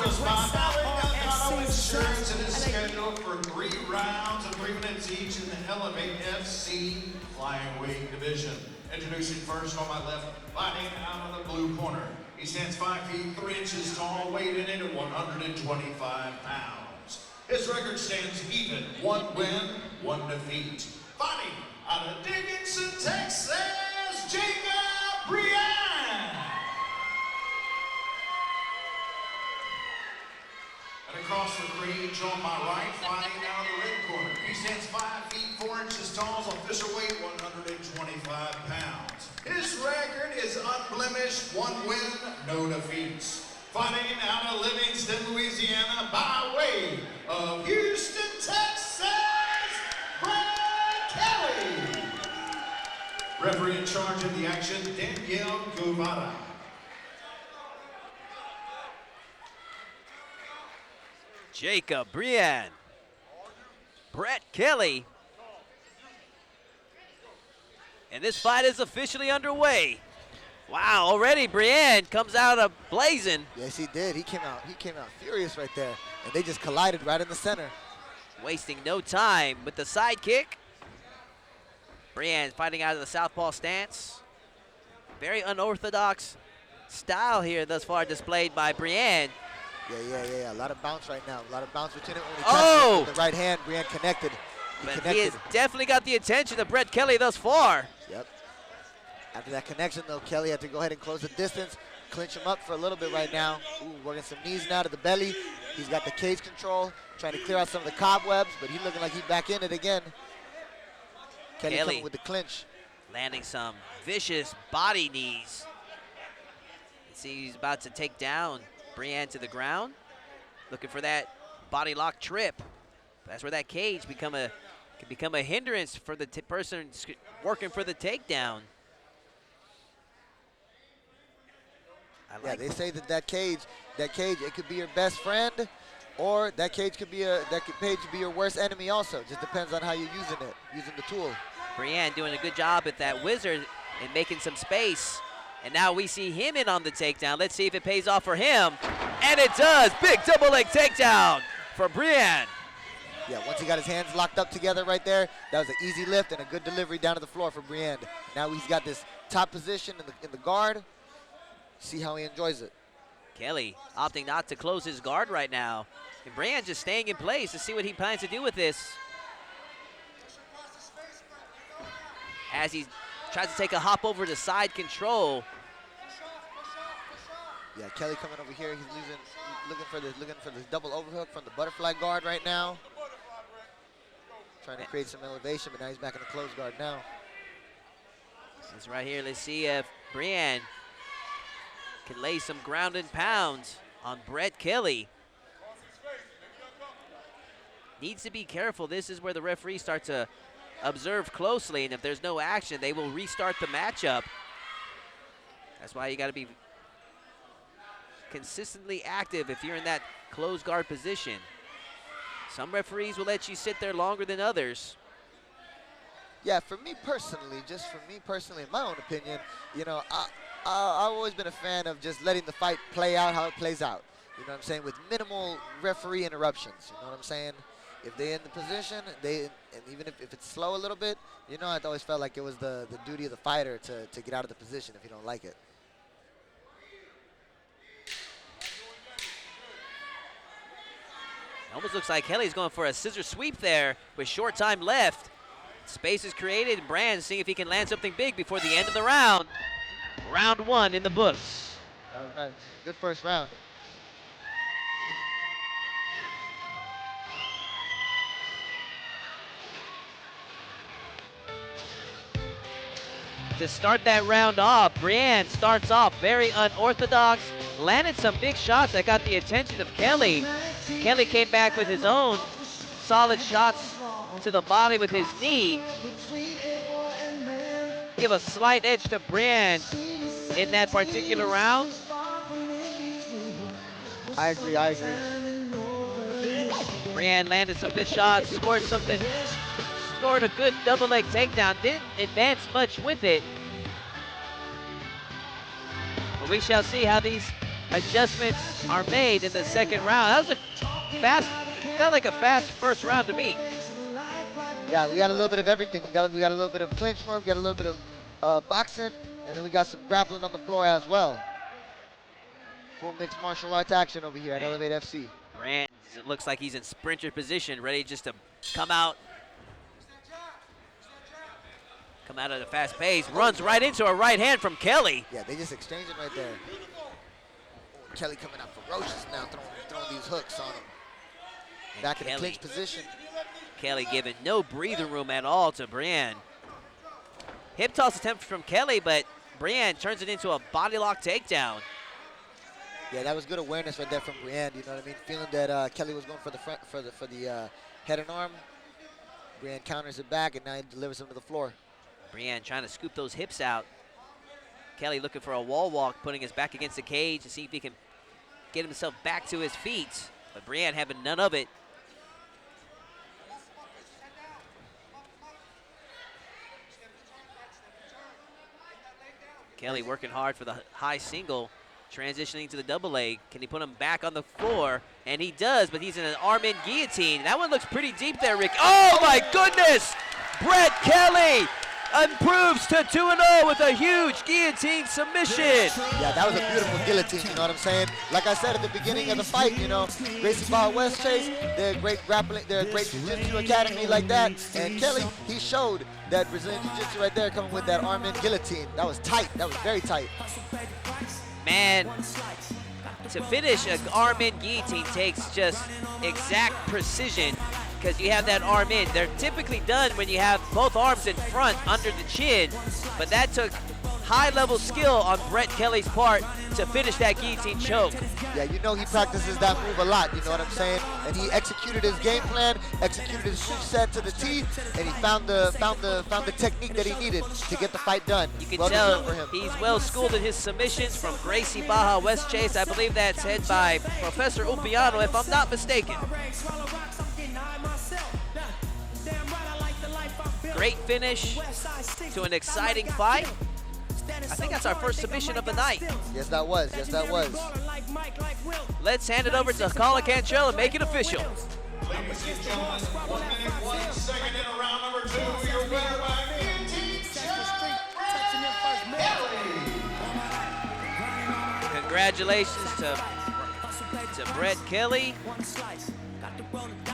the spot. Now, insurance and is scheduled for 3 rounds of 3 minutes each in the Elevate FC Flyweight division. Introducing first on my left, fighting out of the blue corner. He stands 5 feet 3 inches tall, weighing in at 125 pounds. His record stands even, 1 win, 1 defeat. Fighting out of Dickinson, Texas, Jacob Briand. And across the cage on my right, fighting out of the red corner. He stands 5 feet 4 inches tall, official weight 125 pounds. His record is unblemished, 1 win, no defeats. Fighting out of Livingston, Louisiana, by way of Houston, Texas, Kelley. Referee in charge of the action, Danielle Guevara. Jacob Briand, Brett Kelley. And this fight is officially underway. Wow, already Briand comes out of blazing. Yes, he did. He came out furious right there. And they just collided right in the center. Wasting no time with the side kick. Briand fighting out of the southpaw stance. Very unorthodox style here thus far displayed by Briand. Yeah. A lot of bounce right now. A lot of bounce between it. When he Oh! with the right hand, Briand connected. He has definitely got the attention of Brett Kelley thus far. Yep. After that connection, though, Kelley had to go ahead and close the distance, clinch him up for a little bit right now. Ooh, working some knees now to the belly. He's got the cage control, trying to clear out some of the cobwebs, but he's looking like he's back in it again. Kelley coming with the clinch. Landing some vicious body knees. See, he's about to take down Briand to the ground. Looking for that body lock trip. That's where that cage can become a hindrance for the person working for the takedown. They say that cage, it could be your best friend, or that cage could be your worst enemy also. Just depends on how you're using the tool. Briand doing a good job at that wizard and making some space. And now we see him in on the takedown. Let's see if it pays off for him. And it does. Big double leg takedown for Briand. Yeah, once he got his hands locked up together right there, that was an easy lift and a good delivery down to the floor for Briand. Now he's got this top position in the guard. See how he enjoys it. Kelley opting not to close his guard right now. And Briand just staying in place to see what he plans to do with this. As he tries to take a hop over to side control. Yeah, Kelley coming over here. He's looking for this double overhook from the butterfly guard right now. Trying to create some elevation, but now he's back in the closed guard now. This right here, let's see if Briand can lay some ground and pounds on Brett Kelley. Needs to be careful. This is where the referee starts to observe closely, and if there's no action, they will restart the matchup. That's why you got to be consistently active if you're in that closed guard position. Some referees will let you sit there longer than others. Yeah, for me personally, in my own opinion, you know, I've always been a fan of just letting the fight play out how it plays out. You know what I'm saying? With minimal referee interruptions. You know what I'm saying? If they're in the position, and even if it's slow a little bit, you know, I always felt like it was the duty of the fighter to get out of the position if you don't like it. Almost looks like Kelley's going for a scissor sweep there with short time left. Space is created, and Briand seeing if he can land something big before the end of the round. Round 1 in the books. All right, good first round. To start that round off, Briand starts off very unorthodox, landed some big shots that got the attention of Kelley. Kelley came back with his own solid shots to the body with his knee. Give a slight edge to Briand in that particular round. I agree. Briand landed some good shots, scored a good double leg takedown, didn't advance much with it. But we shall see how these adjustments are made in the second round. That was a fast, felt like a fast first round to me. Yeah, we got a little bit of everything. We got a little bit of clinch work, we got a little bit of boxing, and then we got some grappling on the floor as well. Full mixed martial arts action over here at Elevate FC. Brand, it looks like he's in sprinter position, ready just to come out at a fast pace. Runs right into a right hand from Kelley. Yeah, they just exchanging right there. Kelley coming out ferocious now, throwing these hooks on him. And Back in Kelley, the clinch position. Kelley giving no breathing room at all to Brian. Hip toss attempt from Kelley, but Brian turns it into a body lock takedown. Yeah, that was good awareness right there from Brian. You know what I mean? Feeling that Kelley was going for the front, for the head and arm. Brian counters it back, and now he delivers him to the floor. Brian trying to scoop those hips out. Kelley looking for a wall walk, putting his back against the cage to see if he can get himself back to his feet. But Brian having none of it. Kelley working hard for the high single, transitioning to the double leg. Can he put him back on the floor? And he does, but he's in an arm-in guillotine. That one looks pretty deep there, Rick. Oh my goodness! Brett Kelley improves to 2-0 with a huge guillotine submission. Yeah, that was a beautiful guillotine, you know what I'm saying? Like I said at the beginning of the fight, you know, Gracie Barra West Chase, they're a great grappling, they're a great jiu-jitsu academy like that. And Kelley, he showed that Brazilian jiu-jitsu right there, coming with that arm-in guillotine. That was tight, that was very tight. Man, to finish an arm-in guillotine takes just exact precision, because you have that arm in. They're typically done when you have both arms in front under the chin, but that took high-level skill on Brett Kelley's part to finish that guillotine choke. Yeah, you know he practices that move a lot, you know what I'm saying? And he executed his game plan, executed his switch set to the T, and he found the technique that he needed to get the fight done. You can well tell for him. he's well schooled in his submissions from Gracie Barra West Chase. I believe that's head by Professor Upiano, if I'm not mistaken. Great finish to an exciting fight. I think that's our first submission of the night. Yes, that was. Yes, that was. Let's hand it over to Colin Cantrell and make it official. Ladies and gentlemen, 1 minute, 1 second in round number 2. Your winner by guillotine choke, Kelley. Congratulations to Brett Kelley.